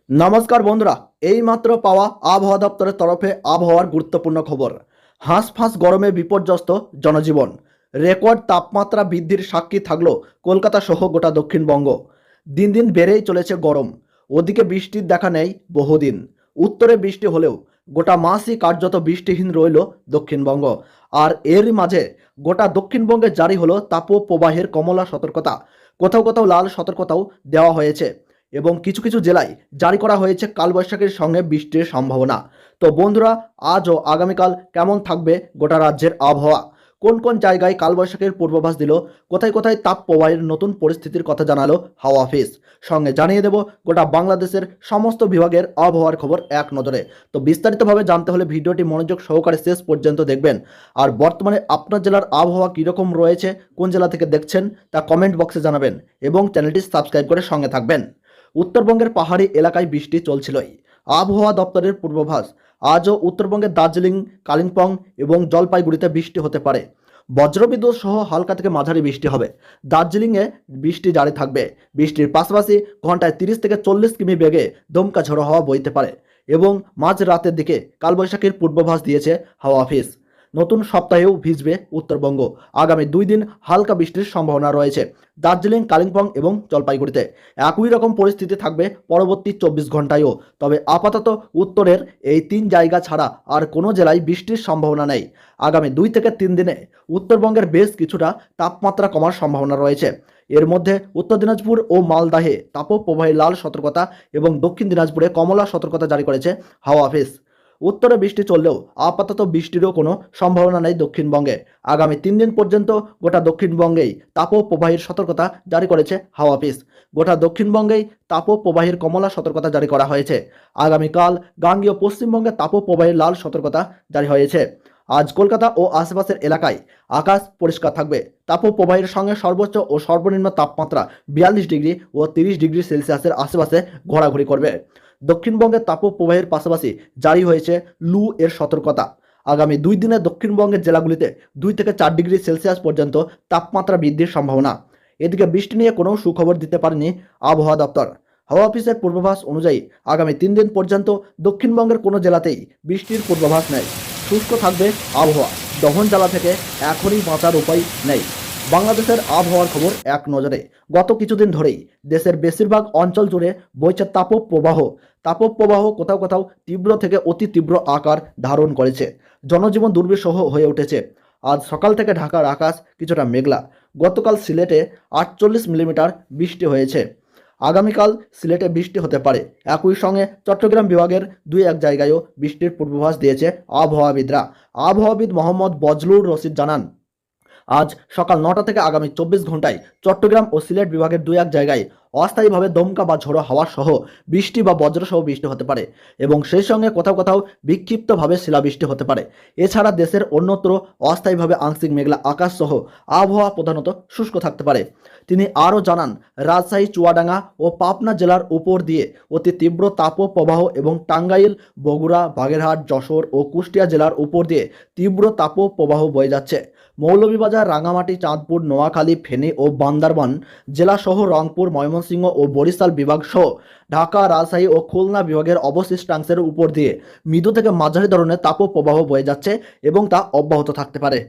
নমস্কার বন্ধুরা, এইমাত্র পাওয়া আবহাওয়া দপ্তরের তরফে আবহাওয়ার গুরুত্বপূর্ণ খবর। হাঁসফাঁস গরমে বিপর্যস্ত জনজীবন। রেকর্ড তাপমাত্রা বৃদ্ধির সাক্ষী থাকলো কলকাতা সহ গোটা দক্ষিণবঙ্গ। দিন দিন বেড়েই চলেছে গরম। ওদিকে বৃষ্টির দেখা নেই বহুদিন। উত্তরে বৃষ্টি হলেও গোটা মাসই কার্যত বৃষ্টিহীন রইল দক্ষিণবঙ্গ। আর এর মাঝে গোটা দক্ষিণবঙ্গে জারি হলো তাপপ্রবাহের কমলা সতর্কতা। কোথাও কোথাও লাল সতর্কতাও দেওয়া হয়েছে এবং কিছু কিছু জেলায় জারি করা হয়েছে কালবৈশাখীর সঙ্গে বৃষ্টির সম্ভাবনা। তো বন্ধুরা, আজ ও আগামীকাল কেমন থাকবে গোটা রাজ্যের আবহাওয়া, কোন কোন জায়গায় কালবৈশাখীর পূর্বাভাস দিল, কোথায় কোথায় তাপ প্রবাহের নতুন পরিস্থিতির কথা জানালো হাওয়া অফিস, সঙ্গে জানিয়ে দেব গোটা বাংলাদেশের সমস্ত বিভাগের আবহাওয়ার খবর এক নজরে। তো বিস্তারিতভাবে জানতে হলে ভিডিওটি মনোযোগ সহকারে শেষ পর্যন্ত দেখবেন। আর বর্তমানে আপনার জেলার আবহাওয়া কীরকম রয়েছে, কোন জেলা থেকে দেখছেন তা কমেন্ট বক্সে জানাবেন এবং চ্যানেলটি সাবস্ক্রাইব করে সঙ্গে থাকবেন। উত্তরবঙ্গের পাহাড়ি এলাকায় বৃষ্টি চলছিলই। আবহাওয়া দপ্তরের পূর্বাভাস, আজও উত্তরবঙ্গের দার্জিলিং, কালিম্পং এবং জলপাইগুড়িতে বৃষ্টি হতে পারে। বজ্রবিদ্যুৎ সহ হালকা থেকে মাঝারি বৃষ্টি হবে। দার্জিলিংয়ে বৃষ্টি জারি থাকবে। বৃষ্টির পাশাপাশি ঘন্টায় 30 থেকে 40 কিমি বেগে দমকা ঝোড়ো হাওয়া বইতে পারে এবং মাঝ রাতের দিকে কালবৈশাখীর পূর্বাভাস দিয়েছে হাওয়া অফিস। নতুন সপ্তাহেও ভিজবে উত্তরবঙ্গ। আগামী 2 দিন হালকা বৃষ্টির সম্ভাবনা রয়েছে দার্জিলিং, কালিম্পং এবং জলপাইগুড়িতে। একই রকম পরিস্থিতি থাকবে পরবর্তী 24 ঘন্টায়ও। তবে আপাতত উত্তরের এই 3 জায়গা ছাড়া আর কোনো জেলায় বৃষ্টির সম্ভাবনা নেই। আগামী 2 থেকে 3 দিনে উত্তরবঙ্গের বেশ কিছুটা তাপমাত্রা কমার সম্ভাবনা রয়েছে। এর মধ্যে উত্তর দিনাজপুর ও মালদাহে তাপপ্রবাহে লাল সতর্কতা এবং দক্ষিণ দিনাজপুরে কমলা সতর্কতা জারি করেছে হাওয়া অফিস। উত্তরে বৃষ্টি চললেও আপাতত বৃষ্টিরও কোনো সম্ভাবনা নেই দক্ষিণবঙ্গে। আগামী 3 দিন পর্যন্ত গোটা দক্ষিণবঙ্গেই তাপপ্রবাহের সতর্কতা জারি করেছে হাওয়া অফিস। গোটা দক্ষিণবঙ্গেই তাপপ্রবাহের কমলা সতর্কতা জারি করা হয়েছে। আগামীকাল গাঙ্গেয় পশ্চিমবঙ্গে তাপপ্রবাহের লাল সতর্কতা জারি হয়েছে। আজ কলকাতা ও আশেপাশের এলাকায় আকাশ পরিষ্কার থাকবে। তাপপ্রবাহের সঙ্গে সর্বোচ্চ ও সর্বনিম্ন তাপমাত্রা 42 ডিগ্রি ও 30 ডিগ্রি সেলসিয়াসের আশেপাশে ঘোরাঘুরি করবে। দক্ষিণবঙ্গের তাপপ্রবাহের পাশাপাশি জারি হয়েছে লু এর সতর্কতা। আগামী 2 দিনে দক্ষিণবঙ্গের জেলাগুলিতে 2 থেকে 4 ডিগ্রি সেলসিয়াস পর্যন্ত তাপমাত্রা বৃদ্ধির সম্ভাবনা। এদিকে বৃষ্টি নিয়ে কোনো সুখবর দিতে পারেনি আবহাওয়া দপ্তর। হাওয়া অফিসের পূর্বাভাস অনুযায়ী আগামী 3 দিন পর্যন্ত দক্ষিণবঙ্গের কোনো জেলাতেই বৃষ্টির পূর্বাভাস নেই। শুষ্ক থাকবে আবহাওয়া। দহন জ্বালা থেকে এখনই বাঁচার উপায় নেই। বাংলাদেশের আবহাওয়ার খবর এক নজরে। গত কিছুদিন ধরেই দেশের বেশিরভাগ অঞ্চল জুড়ে বইছে তাপপ্রবাহ। তাপপ্রবাহ কোথাও কোথাও তীব্র থেকে অতি তীব্র আকার ধারণ করেছে। জনজীবন দুর্বিষহ হয়ে উঠেছে। আজ সকাল থেকে ঢাকার আকাশ কিছুটা মেঘলা। গতকাল সিলেটে 48 মিলিমিটার বৃষ্টি হয়েছে। আগামীকাল সিলেটে বৃষ্টি হতে পারে। একই সঙ্গে চট্টগ্রাম বিভাগের 2-1 জায়গায়ও বৃষ্টির পূর্বাভাস দিয়েছে আবহাওয়াবিদরা। আবহাওয়াবিদ মোহাম্মদ বজলুর রশিদ জানান, আজ সকাল 9টা থেকে আগামী 24 ঘন্টায় চট্টগ্রাম ও সিলেট বিভাগের 2-1 জায়গায় অস্থায়ীভাবে দমকা বা ঝোড়ো হাওয়া সহ বৃষ্টি বা বজ্রসহ বৃষ্টি হতে পারে এবং সেই সঙ্গে কোথাও কোথাও বিক্ষিপ্তভাবে শিলাবৃষ্টি হতে পারে। এছাড়া দেশের অন্যত্র অস্থায়ীভাবে আংশিক মেঘলা আকাশ সহ আবহাওয়া প্রধানত শুষ্ক থাকতে পারে। তিনি আরও জানান, রাজশাহী, চুয়াডাঙ্গা ও পাবনা জেলার উপর দিয়ে অতি তীব্র তাপপ্রবাহ এবং টাঙ্গাইল, বগুড়া, বাগেরহাট, যশোর ও কুষ্টিয়া জেলার উপর দিয়ে তীব্র তাপপ্রবাহ বয়ে যাচ্ছে। মৌলভীবাজার, রাঙামাটি, চাঁদপুর, নোয়াখালী, ফেনী ও বান্দরবান জেলাসহ রংপুর, ময়মনসিংহ ও বরিশাল বিভাগ সহ ঢাকা, রাজশাহী ও খুলনা বিভাগের অবশিষ্টাংশের উপর দিয়ে মৃদু থেকে মাঝারি ধরনের তাপপ্রবাহ বয়ে যাচ্ছে এবং তা অব্যাহত থাকতে পারে।